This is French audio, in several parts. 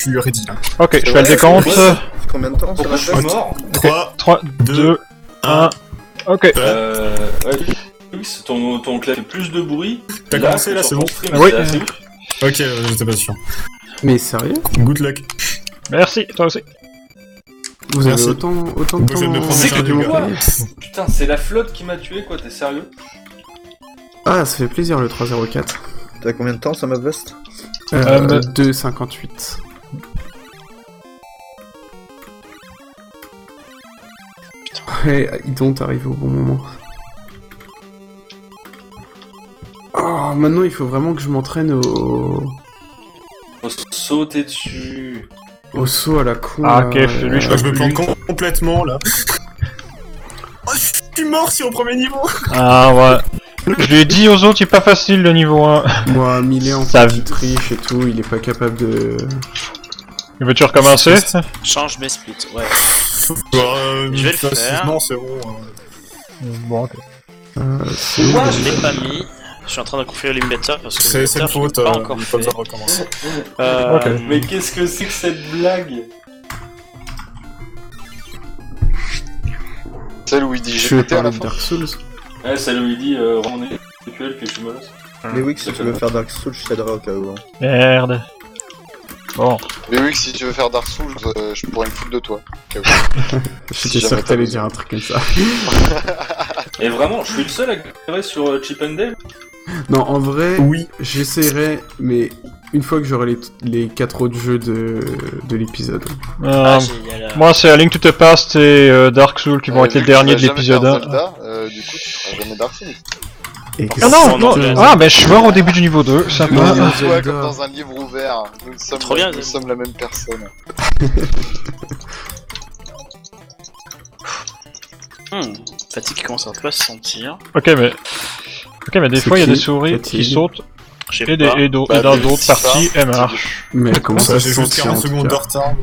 suis ready là. Ok, je fais le décompte. Combien de temps ça va Je suis faire mort. 3, 2, 1. Ok. Ouais. Ton clavier fait plus de bruit. T'as commencé là, c'est bon. Oui. Ok, j'étais pas sûr. Mais sérieux? Good luck. Merci, toi aussi. Vous avez Merci. autant de Moi, je temps viens de me prendre C'est un que coup. quoi? Putain, c'est la flotte qui m'a tué quoi, t'es sérieux? Ah, ça fait plaisir le 304. T'as combien de temps ça m'a veste 2,58. Ouais, Idon, t'arrives au bon moment. Oh, maintenant il faut vraiment que je m'entraîne Faut sauter dessus. au saut à la con. Ah, là, ok, lui, je Je me plante complètement là. Oh, je suis mort sur au premier niveau. Ah ouais. Je lui ai dit aux autres, il est pas facile le niveau 1. Moi, Millet en Ça- fait, il triche et tout, il est pas capable de... Veux-tu recommencer? Change mes splits, ouais. Je vais le faire. Non, c'est bon. Bon, ok. c'est- Moi, je l'ai pas mis. Je suis en train de configurer l'emulator parce que C'est l'emulator, une faute, je l'ai pas encore il fait. faut besoin de recommencer. Ok. Mais qu'est-ce que c'est que cette blague? Celle où il dit Je vais GPT à la parler de fin. Dark Souls. Ouais, celle où il dit rends équel que je suis molosse. Mais oui, si tu veux faire Dark Souls, je t'aiderai au cas où. hein. Merde. Bon. Mais oui, que si tu veux faire Dark Souls, je pourrais me foutre de toi. J'étais sûr que t'allais dire un truc comme ça. Et vraiment, je suis le seul à galérer sur Chip and Dale. Non, en vrai, Oui. j'essaierai, mais une fois que j'aurai les 4 autres jeux de l'épisode. Ah, génial. Moi, c'est A Link to the Past et Dark Souls qui vont être les derniers de l'épisode 1. Zelda, du coup, tu feras jamais Dark Souls. Et Ah non, non, non, non, ah, mais je suis mort au début du niveau 2, sympa. Non, Nous, Zelda. ouais, comme dans un livre ouvert. Trop bien, Nous Zelda. sommes la même personne. Fatigue qui commence à un peu à se sentir. Ok, mais des C'est fois, il y a qui, des souris Fatigue qui sautent Je et, sais pas. et Bah, dans des d'autres petits parties, phares, elles marchent. Mais comment ça se J'ai juste sentit 40 en tout secondes de cas retard.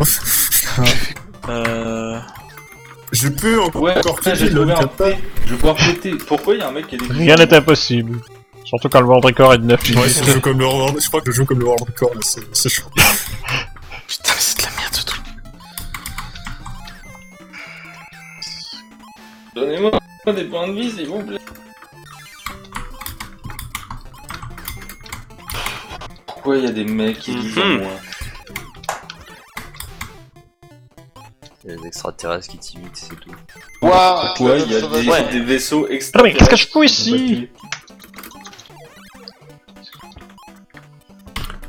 Je peux encore Ouais, péter j'ai le trouvé un capot. P. Je vais pouvoir péter. Pourquoi il y a un mec qui est déguisé? Rien n'est impossible. Surtout quand le world record est de 9 Ouais, minutes. si je joue comme le World, je crois que je joue comme le World Record, là, c'est chaud. Putain, mais c'est de la merde ce truc. Donnez-moi des points de vie, s'il vous plaît. Pourquoi il y a des mecs qui disent à moi? Il y a des extraterrestres qui t'imitent, c'est tout. Ouah, Pourquoi il y a Ouais. des vaisseaux Ah, mais extraterrestres? qu'est-ce que je fous ici?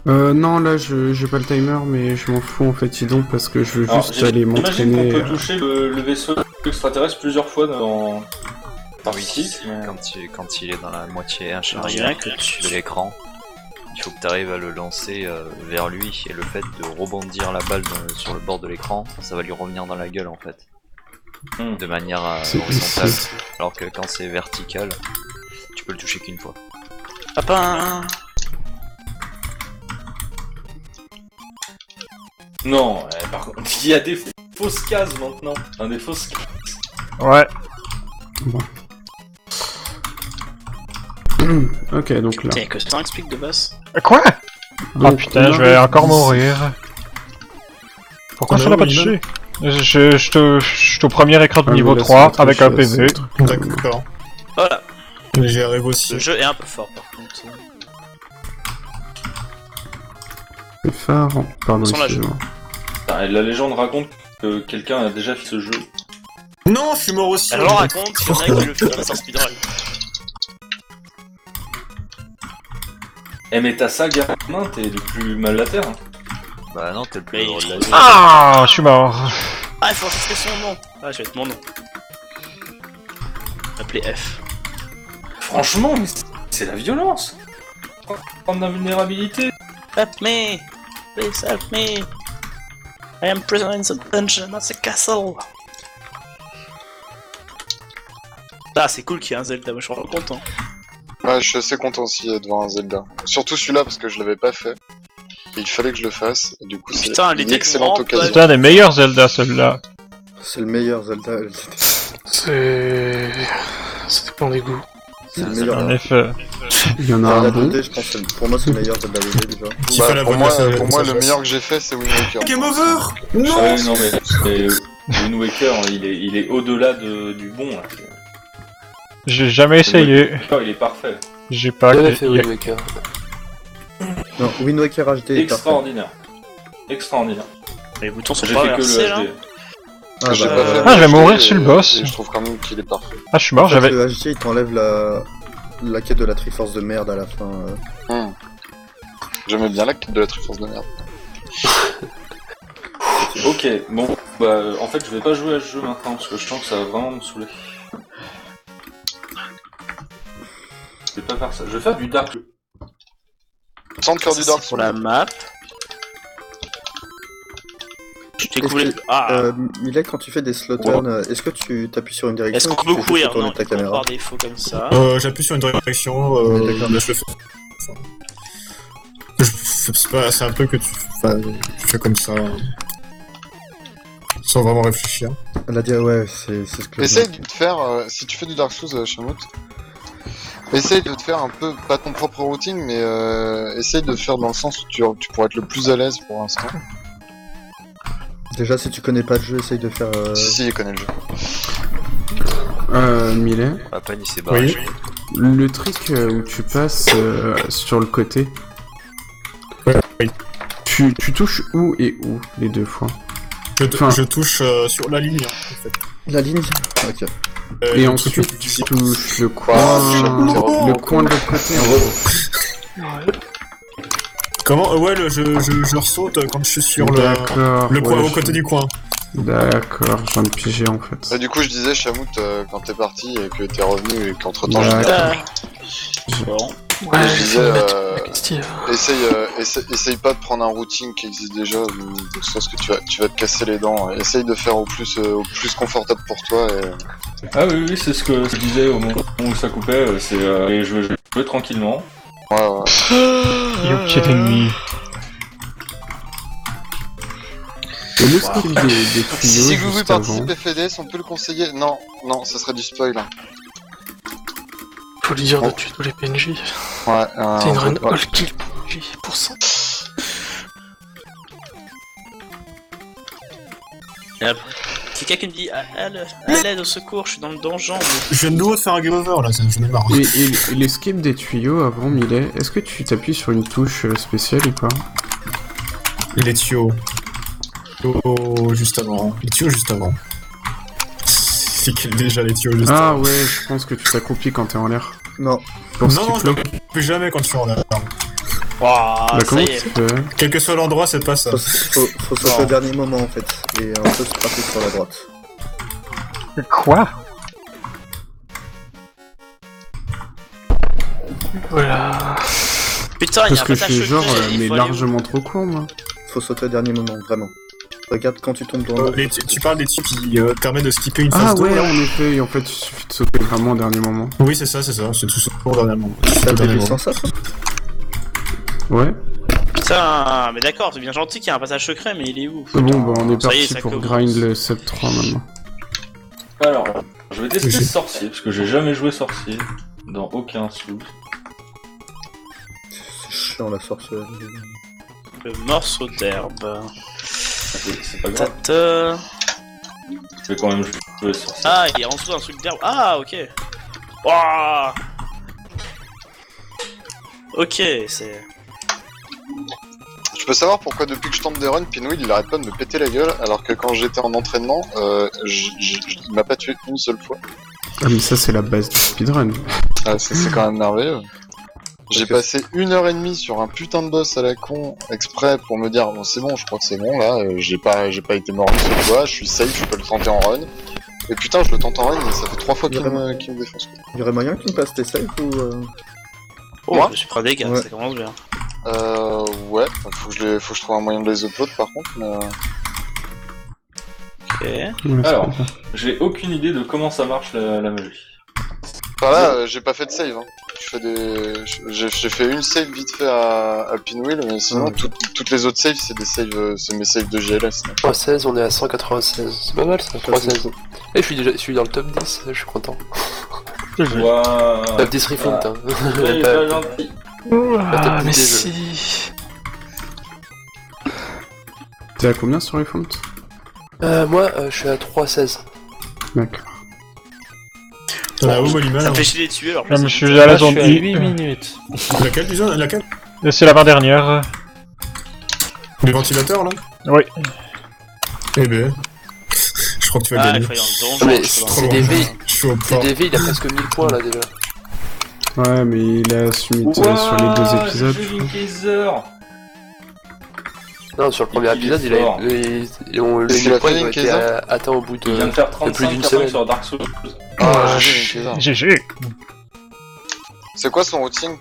Non, là, j'ai pas le timer, mais je m'en fous en fait, Idon, parce que je veux Alors, juste aller j'imagine qu'on m'entraîner. peut toucher le vaisseau extraterrestre plusieurs fois dans Partie, mais... Quand il est dans la moitié Rien inférieure que de l'écran, il faut que tu arrives à le lancer vers lui, et le fait de rebondir la balle sur le bord de l'écran, ça va lui revenir dans la gueule en fait. De manière C'est horizontale. c'est- Alors que quand c'est vertical, tu peux le toucher qu'une fois. Papa. Non, par contre, il y a des fausses cases maintenant. Enfin, des fausses cases. Ouais. Ok, donc là. Tiens, que 5 splits de base. Quoi? Oh Donc, putain, on je vais arrive encore ici. mourir. Pourquoi On ça a l'a où, pas Iman touché? Je suis au premier écran de Ah, mais niveau là, 3 c'est avec un triché, PV. c'est triché. D'accord. Voilà, Mais j'y arrive aussi. le jeu est un peu fort par contre. Le phare. Pardon, Sans la excusez-moi. Putain, et la légende raconte que quelqu'un a déjà fait ce jeu. Non, je suis mort aussi. Alors on raconte qu'il y en a qui le font dans un speedrun. Eh mais t'as ça, gamin, t'es le plus mal à terre. Hein. Bah non, t'es le plus Mais heureux de la il- vie. Ah, je suis mort. Ah, il faut enregistrer son nom. Ah, je vais être mon nom. Appeler F. Franchement, mais c'est la violence. Prendre la vulnérabilité. Help me! Please help me! I am prisoner in the dungeon, not the castle! Ah, c'est cool qu'il y ait un Zelda, moi je suis vraiment content. Ouais, je suis assez content aussi d'être devant un Zelda. Surtout celui-là parce que je l'avais pas fait. Et il fallait que je le fasse. Et du coup, c'est Putain, elle une était excellente vraiment occasion. C'est un des meilleurs Zelda, celui-là. C'est le meilleur Zelda. C'est... Ça dépend des goûts. C'est le meilleur. En effet. Il y en a un La bon. 2D, je pense que pour moi c'est le meilleur Zelda 2D déjà. Qui fait la pour voix moi, de la- pour moi de le la- meilleur que j'ai fait, c'est Wind Waker. Game over. Non. Ah ouais, non mais Wind Waker, il est au-delà du bon là. J'ai jamais essayé. Il est parfait. J'ai pas. J'avais fait Wind Waker. Non, Wind Waker HD est parfait. Extraordinaire. Extraordinaire. Les boutons sont J'ai pas fait que inversés le là. HD. Ah, J'ai bah, pas fait. Ah, je vais mais mourir HD, sur le boss. Et je trouve quand même qu'il est parfait. Ah, je suis mort, en fait, j'avais. le HD il t'enlève la quête de la Triforce de merde à la fin. J'aimais bien la quête de la Triforce de merde. Ok, bon, bah en fait je vais pas jouer à ce jeu maintenant parce que je sens que ça va vraiment me saouler. Je vais pas faire ça, je vais faire du Dark. Sans te faire du Dark Pour Souls. la map. Je découvre les... Ah. Milet, quand tu fais des slow turns, est-ce que tu t'appuies sur une direction Est-ce ou qu'on tu peut fais juste courir? tourner Non, ta il faut caméra par défaut comme ça. J'appuie sur une direction. D'accord. Là, je le fais. C'est un truc que tu fais comme ça. Sans vraiment réfléchir. La dire ouais, c'est ce que. Essaye de te faire, si tu fais du Dark Souls, Shamout, essaye de te faire un peu, pas ton propre routing, mais essaye de faire dans le sens où tu pourrais être le plus à l'aise pour l'instant. Déjà, si tu connais pas le jeu, essaye de faire. Si, il connaît le jeu. Milet, Papa, il s'est barré. Oui. le truc où tu passes sur le côté, Oui. tu touches où et où les deux fois? Je touche sur la ligne, en fait. La ligne. Ok. Et le ensuite truc tu du- touches le coin, Shamout, le coin de l'autre côté. En gros. Comment ouais, je ressaute quand je suis sur D'accord. le coin, ouais, au côté du coin. D'accord, je viens de piger en fait. Et du coup, je disais, Shamout, quand t'es parti et que t'es revenu et qu'entre-temps, j'ai D'accord. Bon. Ouais, je il disais, faut mettre Steve. essaye pas de prendre un routing qui existe déjà, de sorte que tu vas te casser les dents. Essaye de faire au plus confortable pour toi. Et... Ah oui, c'est ce que je disais au moment où ça coupait, c'est et je vais jouer tranquillement. Ouais. You kidding me. Et le skill des tuyaux Si vous voulez juste avant. participer FDS, on peut le conseiller. Non, ça serait du spoil. Hein. Faut lui dire de tuer tous les PNJ. Ouais, C'est une on run peut pas. all kill PNJ pour ça. Quelqu'un qui me dit à l'aide, au secours, je suis dans le donjon. Je viens de nouveau de faire un game over là, j'en ai marre. Et les skips des tuyaux avant Milet, est-ce que tu t'appuies sur une touche spéciale ou pas? Les tuyaux. Oh, juste avant. Les tuyaux juste avant. C'est quel déjà les tuyaux juste Ah avant. ouais, je pense que tu t'accomplis quand t'es en l'air. Non. Pour Non, skip je plus jamais quand tu es en l'air. Waouh, bah ça comment y tu est. fais? Quel que soit l'endroit, c'est pas ça. Faut sauter au dernier moment en fait. Et un peu se tracer sur la droite. Quoi? Voilà. Putain, il y Parce a un que je passage suis genre secret, il mais faut aller où? largement trop court moi. Faut sauter au dernier moment, vraiment. Regarde quand tu tombes dans l'eau. Tu parles des tuyaux qui te permettent de skipper une Ah phase d'eau, ouais, là. en effet, et en fait il suffit de sauter vraiment au dernier moment. Oui, c'est ça, c'est tout au dernier moment. T'as des puissances ça toi? Ouais. Putain, mais d'accord, c'est bien gentil qu'il y a un passage secret, mais il est où? Bon bah on est Ça y est, parti ça pour commence. grind le sub 3 maintenant. Alors, je vais tester J'ai- sorcier, parce que j'ai jamais joué sorcier dans aucun Souls. C'est chiant la sorcière. Le morceau d'herbe. C'est pas grave, Tata. je vais quand même jouer sorcier. Ah, il est en dessous d'un truc d'herbe. Ah, ok. Waouh. Ok, c'est... Je peux savoir pourquoi depuis que je tente des runs, Pinwheel il arrête pas de me péter la gueule, alors que quand j'étais en entraînement, il m'a pas tué une seule fois. Ah mais ça c'est la base du speedrun. Ah, c'est quand même merveilleux. J'ai Ok. passé 1h30 sur un putain de boss à la con, exprès pour me dire bon c'est bon, je crois que c'est bon là, j'ai pas été mort une seule fois, je suis safe, je peux le tenter en run. Et putain je le tente en run et ça fait 3 fois qu'il me défonce. Il y aurait moyen que tu me passes tes saves ou Oh, Moi je suis pas dégâts, Ouais. ça commence bien. Ouais, faut que je trouve un moyen de les upload par contre, mais... Ok. Ouais, c'est Alors. pas ça. J'ai aucune idée de comment ça marche la magie. Par là, j'ai pas fait de save, hein. J'ai fait une save vite fait à Pinwheel, mais sinon Ouais. toutes les autres saves c'est des saves, c'est mes saves de GLS. 316, on est à 196. C'est pas mal ça, 316. Et je suis dans le top 10, je suis content. Ouah. T'as des Refund, hein. Il est pas gentil. t'as mais plus des si. T'es à combien sur les fonts? Moi, je suis à 3,16. D'accord. T'en as où, Molima? Ça me fait chier les tuer alors. Comme je c'est- suis à la Là, je zone suis à I. 8 minutes. Laquelle, disons? Laquelle? C'est l'avant-dernière. Les ventilateurs, là? Oui. Eh ben... Je crois que tu vas Ah, il gagner. faut aller dans le Non, donjon. mais c'est Trop c'est loin. des V. Je suis au port. DV, il a presque 1000 points là déjà. Ouais, mais il a summit sur les 2 épisodes. Kaiser. Non, sur le premier Il est épisode, il a fort. le Est-ce qu'il a 1000 points, fait il a une été Kaiser atteint au bout Il vient de faire de plus 35 d'une personnes semaine. sur Dark Souls. Ah, j'ai vu, GG. C'est quoi son routing?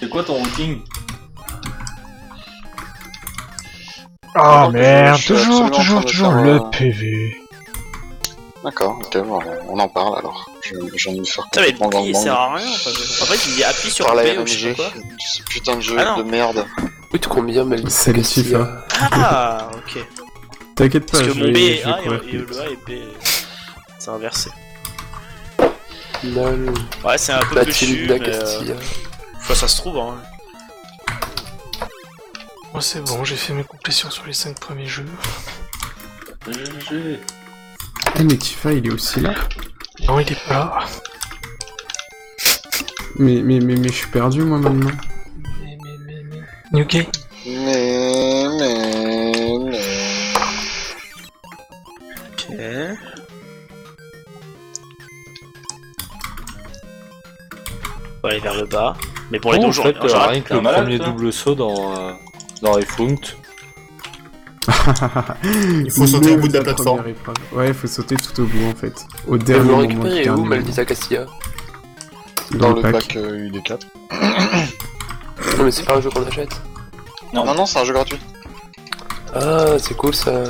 C'est quoi ton routing? Ah donc, merde, je suis absolument en train de toujours faire, le PV. D'accord, ok, bon, on en parle alors. J'en ai me faire Putain, mais le complètement bouclier il gangbang. sert à rien. En fait, il dit appuie sur Par la B ou je sais RNG, pas quoi. ce putain de jeu Ah non. de merde. Écoute combien, Mel Salut, Tifa. Ah, ok. T'inquiète pas, Parce que je mon B vais est A courir et plus le vite. A est B. C'est inversé. Lol. Ouais, c'est un peu La plus team chiant, de la mais Castilla. fois ça se trouve, hein. Moi c'est bon, j'ai fait mes complétions sur les 5 premiers jeux. GG. Eh, mais Tifa, il est aussi là? Non, il est pas là. Mais je suis perdu, moi, maintenant. Mais... New Game. Mais... Ok. On va aller vers le bas. Mais pour les Oh, donjons, en fait, en général, rien que t'es le un malade, premier toi. double saut dans Refunct. Il faut sauter au bout de la plateforme. première épreuve. Ouais, il faut sauter tout au bout, en fait. Au Tu dernier veux le moment. récupérer du et où, dernier moment. Maldita Castilla? Dans le pack UD4. Non, mais c'est pas un jeu qu'on achète. Non, c'est un jeu gratuit. Ah, c'est cool ça.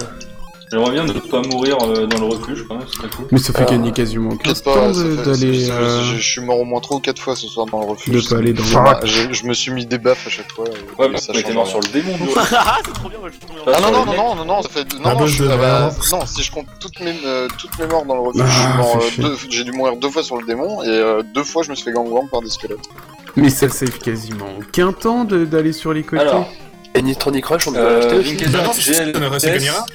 J'aimerais bien ne pas mourir dans le refuge quand même, ce serait cool. Mais ça fait gagner quasiment 15 T'inquiète pas, temps ça fait- d'aller... je suis mort au moins 3 ou 4 fois ce soir dans le refuge. de pas aller dans le... Bah, je me suis mis des baffes à chaque fois. Ouais, et mais ça t'es change mort rien. sur le démon de l'eau. Ah, c'est trop bien, moi je suis trop bien. Ah non, sur non, les non, non, non, ça fait... Non, non, bosse je... de ah bah, merde. non, si je compte toutes mes morts dans le refuge, Ah, je suis mort, fais chier. j'ai dû mourir 2 fois sur le démon, et 2 fois je me suis fait gangbang par des squelettes. Mais ça save quasiment aucun temps d'aller sur les côtés. Alors, Et Nitronic Rush, on peut l'acheter aussi. Linked Bah non, GLS, c'est gagnera.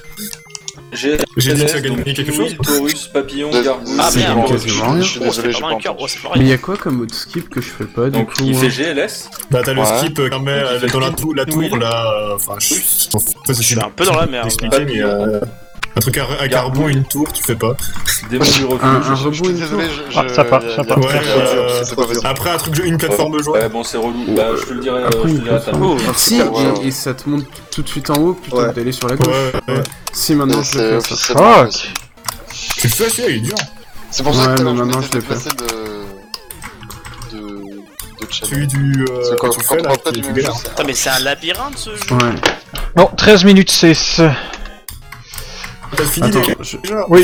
GLS, J'ai dit que tu as gagné quelque chose. Will, Taurus, Papillon, Désolé, Gargouille, Ah, C'est merde, bon, je quasiment rien. suis Oh, désolé, c'est j'ai pas pas un cœur, entendu. oh, c'est Mais pareil. y a quoi comme mode skip que je fais pas, du Donc coup il hein fait GLS. Bah t'as le Ouais. skip quand même Donc, il fait dans la skip. tour Oui. là. Enfin, je Je suis un peu dans la merde. expliquer, mais un truc à carbon, une tour, tu fais pas. Démon du refuge. Un Je rebond, suis une tour. désolé, Ah, ça part, ça part. Ouais, c'est pas possible. Après un truc, une plateforme Ouais, jouable. bon, c'est relou. Bah, je te le dirai, Après, je te une le dirai à ta plateforme. Oh, Si, ouais, ouais. et ça te monte tout de suite en haut plutôt Ouais. que d'aller sur la gauche. Ouais. Si, maintenant je C'est le fais ça. officiellement Fuck. impossible. Tu le fais, celui-là, il est dur. C'est pour ça Ouais, que tout à mais l'heure, je maintenant, m'étais je le fais. déplacé de channel. Celui du. C'est que quand tu fais là, pas qui du est même galère. jeu, c'est- Putain, mais c'est un labyrinthe ce jeu. Ouais. Bon, 13 minutes 6. T'as fini Attends, déjà je... Oui,